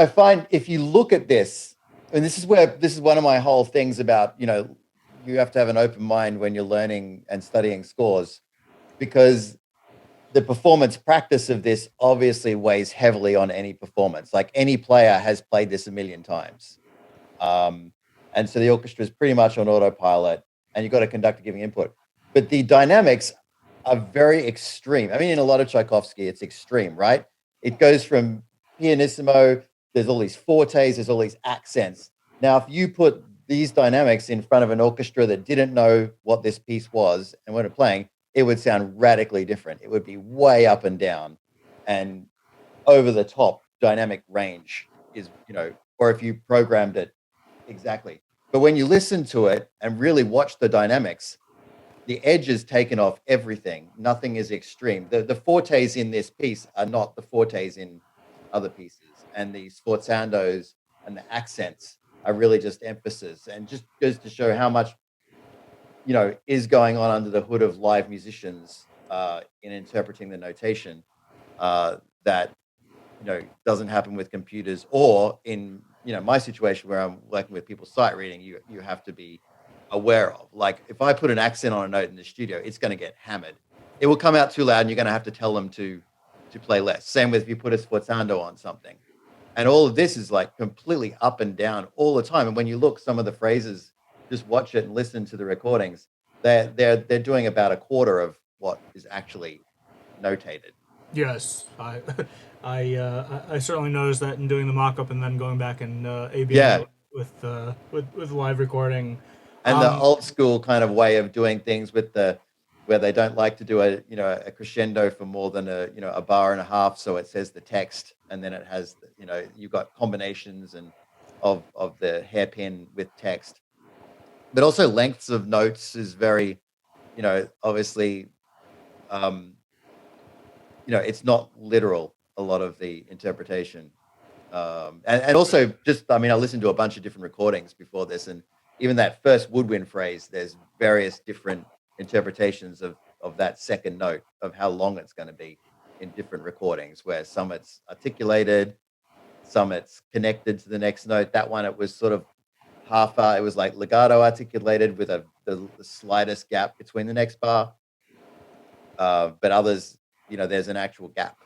I find if you look at this, and this is one of my whole things about, you have to have an open mind when you're learning and studying scores, because the performance practice of this obviously weighs heavily on any performance. Like any player has played this a million times. Um, and so the orchestra is pretty much on autopilot, and you've got a conductor giving input. But the dynamics are very extreme. I mean, in a lot of Tchaikovsky, it's extreme, right? It goes from pianissimo, there's all these fortes, there's all these accents. Now, if you put these dynamics in front of an orchestra that didn't know what this piece was and when it playing, it would sound radically different. It would be way up and down and over the top dynamic range is, or if you programmed it exactly. But when you listen to it and really watch the dynamics, the edge is taken off everything. Nothing is extreme. The fortes in this piece are not the fortes in other pieces. And the sforzandos and the accents are really just emphasis, and just goes to show how much, is going on under the hood of live musicians in interpreting the notation that doesn't happen with computers, or in my situation where I'm working with people sight reading, you have to be aware of. Like if I put an accent on a note in the studio, it's going to get hammered. It will come out too loud, and you're going to have to tell them to play less. Same with if you put a sforzando on something, and all of this is like completely up and down all the time. And when you look some of the phrases, just watch it and listen to the recordings. They're doing about a quarter of what is actually notated. Yes, I certainly noticed that in doing the mock-up and then going back and ABing Yeah, it with live recording. and the Um, old school kind of way of doing things with the where they don't like to do a crescendo for more than a bar and a half, so it says the text, and then it has you've got combinations and of the hairpin with text, but also lengths of notes is very obviously um it's not literal, a lot of the interpretation. And also just, I mean, I listened to a bunch of different recordings before this, and even that first woodwind phrase, there's various different interpretations of that second note, of how long it's going to be in different recordings, where some it's articulated, some it's connected to the next note. That one, it was sort of it was like legato articulated with the slightest gap between the next bar. But others, there's an actual gap